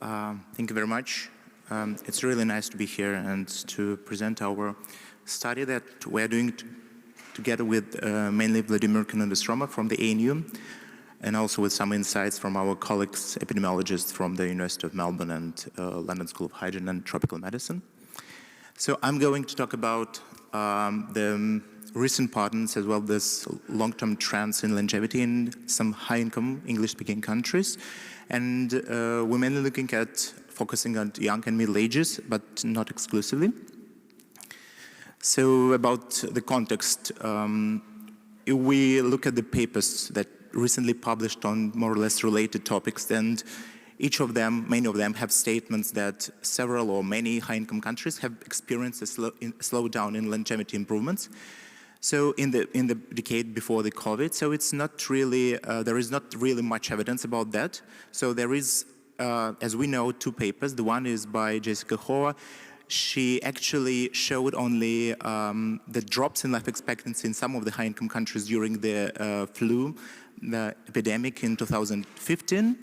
Thank you very much. It's really nice to be here and to present our study that we're doing together with mainly Vladimir Konondas-Roma from the ANU, and also with some insights from our colleagues, epidemiologists from the University of Melbourne and London School of Hygiene and Tropical Medicine. So I'm going to talk about the recent patterns as well as long-term trends in longevity in some high-income English-speaking countries. And we're mainly looking at focusing on young and middle ages, but not exclusively. So about the context, if we look at the papers that recently published on more or less related topics, and each of them, many of them have statements that several or many high-income countries have experienced a slowdown in longevity improvements. So in the decade before the COVID, so it's not really, there is not really much evidence about that. So there is, as we know, two papers. The one is by Jessica Hoare. She actually showed only the drops in life expectancy in some of the high-income countries during the flu epidemic in 2015.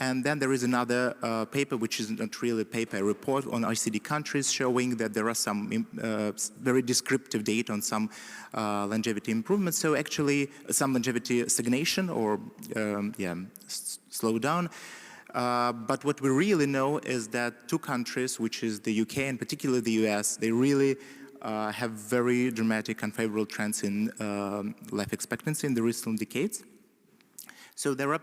And then there is another paper, which is not really a paper, a report on OECD countries showing that there are some very descriptive data on some longevity improvements. So actually some longevity stagnation or slowdown. But what we really know is that two countries, which is the UK and particularly the US, they really have very dramatic unfavorable trends in life expectancy in the recent decades. So there are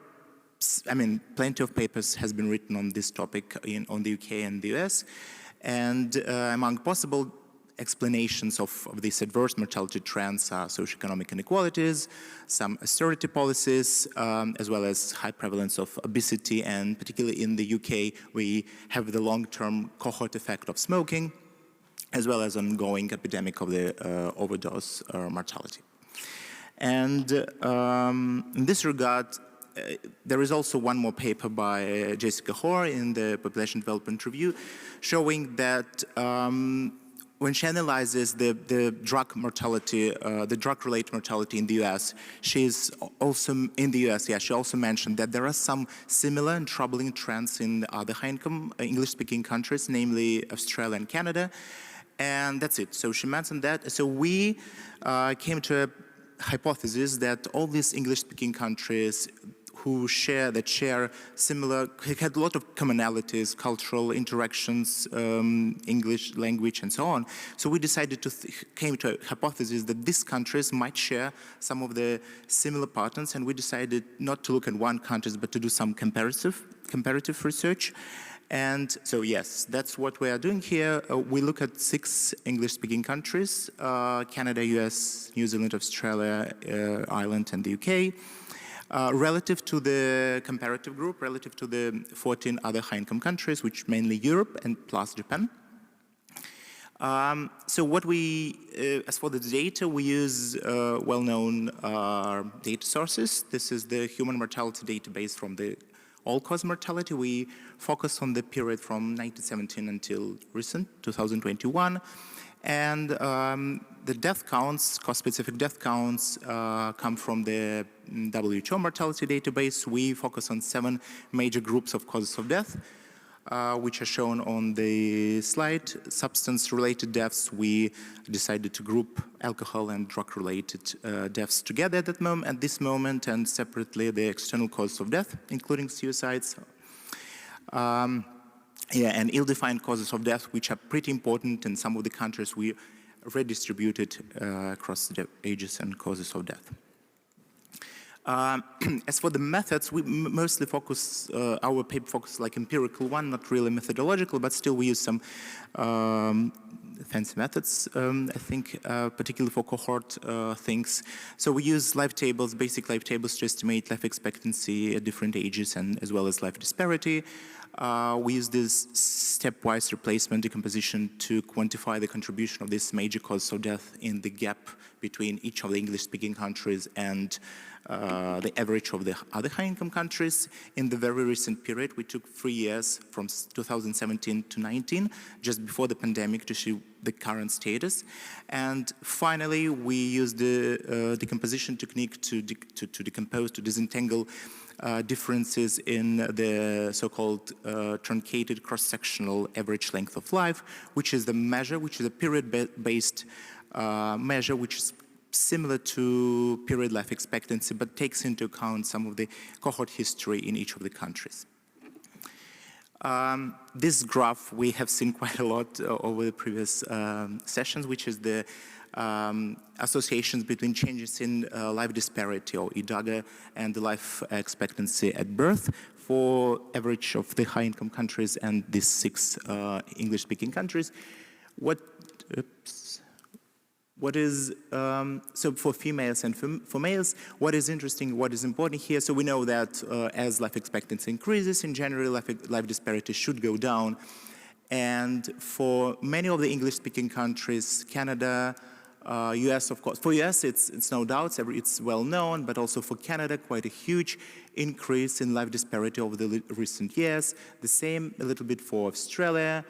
plenty of papers has been written on this topic on the UK and the US, and among possible explanations of these adverse mortality trends are socioeconomic inequalities, some austerity policies, as well as high prevalence of obesity, and particularly in the UK, we have the long-term cohort effect of smoking, as well as ongoing epidemic of the overdose mortality. And in this regard, there is also one more paper by Jessica Hoare in the Population Development Review showing that when she analyzes the drug mortality, the drug-related mortality in the US, she's also in the US, she also mentioned that there are some similar and troubling trends in other high-income English-speaking countries, namely Australia and Canada, and that's it. So she mentioned that. So we came to a hypothesis that all these English-speaking countries who share similar, had a lot of commonalities, cultural interactions, English language, and so on. So we decided came to a hypothesis that these countries might share some of the similar patterns, and we decided not to look at one country, but to do some comparative research. And so yes, that's what we are doing here. We look at 6 English-speaking countries, Canada, US, New Zealand, Australia, Ireland, and the UK. Relative to the comparative group, relative to the 14 other high-income countries, which mainly Europe and plus Japan. So what as for the data, we use well-known data sources. This is the human mortality database from the all-cause mortality. We focus on the period from 1917 until recent, 2021. And the death counts, cause-specific death counts, come from the WHO mortality database. We focus on 7 major groups of causes of death, which are shown on the slide. Substance-related deaths, we decided to group alcohol and drug-related deaths together at this moment, and separately the external causes of death, including suicides. And ill-defined causes of death, which are pretty important in some of the countries. We redistributed across the ages and causes of death. As for the methods, we mostly focus, our paper focus like empirical one, not really methodological, but still we use some fancy methods, I think, particularly for cohort things. So we use life tables, basic life tables to estimate life expectancy at different ages and as well as life disparity. We use this stepwise replacement decomposition to quantify the contribution of this major cause of death in the gap between each of the English-speaking countries and the average of the other high-income countries. In the very recent period, we took 3 years from 2017 to 19, just before the pandemic, to show the current status. And finally, we used the decomposition technique to decompose, to disentangle differences in the so-called truncated cross-sectional average length of life, which is the measure, which is a period-based measure, which is similar to period life expectancy, but takes into account some of the cohort history in each of the countries. This graph we have seen quite a lot over the previous sessions, which is the associations between changes in life disparity, or IDAGA, and the life expectancy at birth for average of the high-income countries and these 6 English-speaking countries. What is, so for females and for males, what is interesting, what is important here, so we know that as life expectancy increases, in general, life disparity should go down. And for many of the English-speaking countries, Canada, US, of course, for US it's no doubt, it's well known, but also for Canada, quite a huge increase in life disparity over the recent years. The same a little bit for Australia,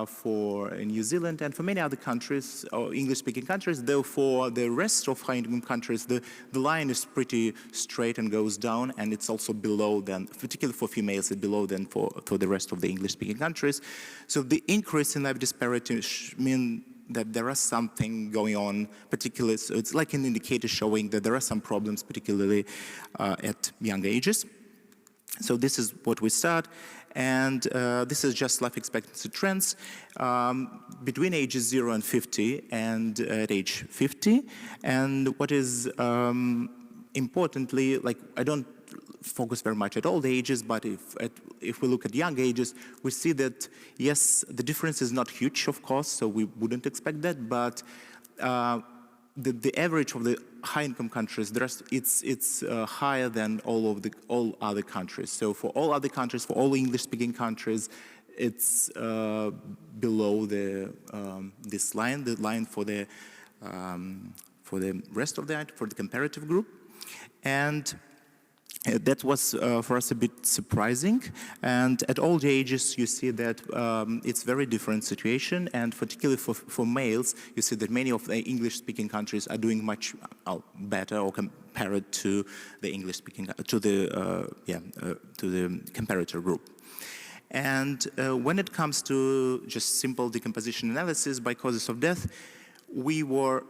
for New Zealand, and for many other countries, or English-speaking countries, though for the rest of high-income countries, the line is pretty straight and goes down, and it's also below than, particularly for females, it's below than for the rest of the English-speaking countries. So the increase in life disparity means that there is something going on, particularly, so it's like an indicator showing that there are some problems, particularly at young ages. So this is what we start, and this is just life expectancy trends between ages 0 and 50 and at age 50. And what is importantly, like I don't focus very much at old ages, but if we look at young ages, we see that, yes, the difference is not huge, of course, so we wouldn't expect that, but the average of the high-income countries, it's higher than all other countries. So for all other countries, for all English-speaking countries, it's below this line, the line for the rest of for the comparative group, and that was for us a bit surprising. And at all the ages, you see that it's very different situation, and particularly for males, you see that many of the English-speaking countries are doing much better, or compared to the English-speaking to the comparator group. And when it comes to just simple decomposition analysis by causes of death, we were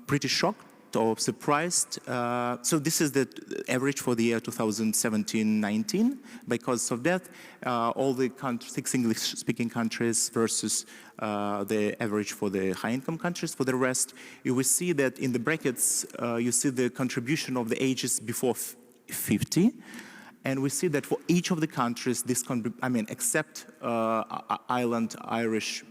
pretty shocked or surprised. So this is the average for the year 2017-19 by causes of death, all the 6 English-speaking countries versus the average for the high-income countries. For the rest, you will see that in the brackets, you see the contribution of the ages before 50. And we see that for each of the countries, this except Ireland, Irish,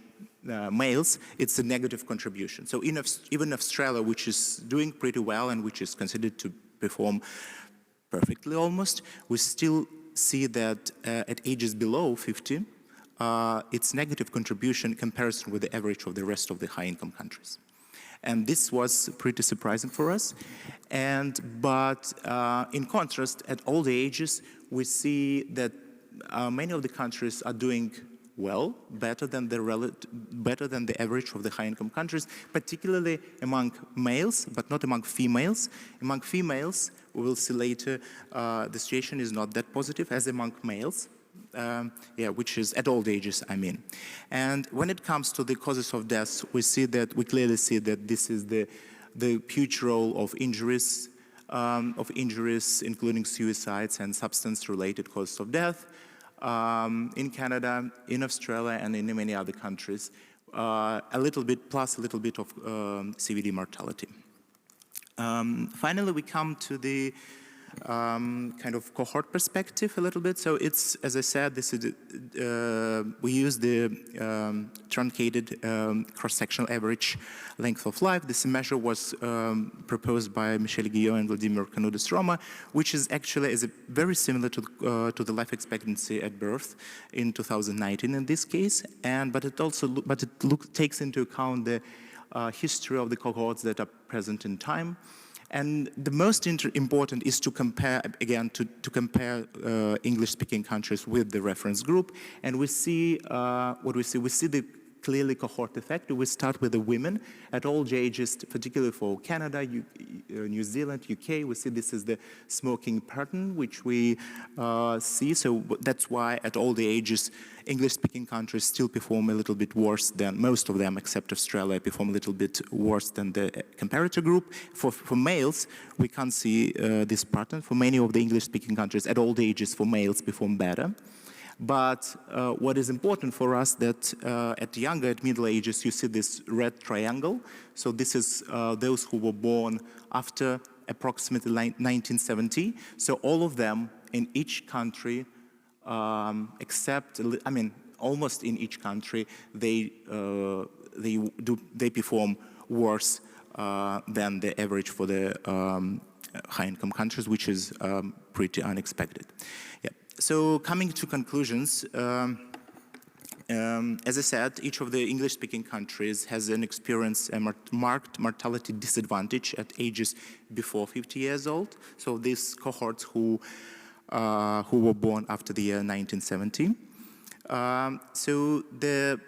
males, it's a negative contribution. So even Australia, which is doing pretty well and which is considered to perform perfectly almost, we still see that at ages below 50, it's negative contribution in comparison with the average of the rest of the high-income countries. And this was pretty surprising for us. But in contrast, at all the ages, we see that many of the countries are doing well, better than the average of the high-income countries, particularly among males, but not among females. Among females, we will see later, the situation is not that positive as among males, which is at all ages, I mean. And when it comes to the causes of death, we clearly see that this is the huge role of injuries, including suicides and substance-related causes of death. In Canada, in Australia, and in many other countries, a little bit of CVD mortality. Finally, we come to the kind of cohort perspective a little bit. So it's, as I said, this is we use the truncated cross-sectional average length of life. This measure was proposed by Michel Guillot and Vladimir Kanudas-Roma, which is actually very similar to the life expectancy at birth in 2019 in this case, but it takes into account the history of the cohorts that are present in time. And the most important is to compare, again, to compare English-speaking countries with the reference group. And we see what we see. We see the clearly cohort effect. We start with the women at all ages, particularly for Canada, New Zealand, UK. We see this is the smoking pattern, which we see. So that's why at all the ages, English-speaking countries still perform a little bit worse than most of them, except Australia, perform a little bit worse than the comparator group. For males, we can't see this pattern. For many of the English-speaking countries, at all the ages, for males perform better. But what is important for us that at younger, at middle ages, you see this red triangle. So this is those who were born after approximately 1970. So all of them in each country, except, I mean, almost in each country, they perform worse than the average for the high-income countries, which is pretty unexpected. Yeah. So coming to conclusions, as I said, each of the English-speaking countries has experienced a marked mortality disadvantage at ages before 50 years old. So these cohorts who were born after the year 1970. So the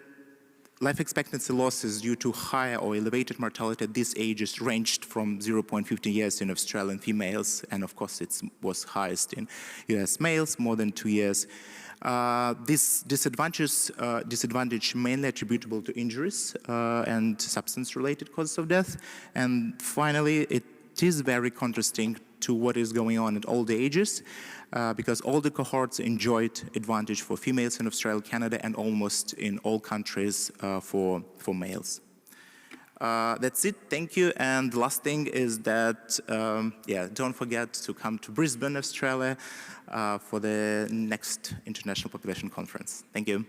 life expectancy losses due to higher or elevated mortality at these ages ranged from 0.15 years in Australian females, and of course it was highest in US males, more than 2 years. This disadvantage mainly attributable to injuries and substance-related causes of death. And finally, it is very contrasting to what is going on at all the ages, because all the cohorts enjoyed advantage for females in Australia, Canada, and almost in all countries for males. That's it, thank you. And the last thing is that, yeah, don't forget to come to Brisbane, Australia for the next International Population Conference. Thank you.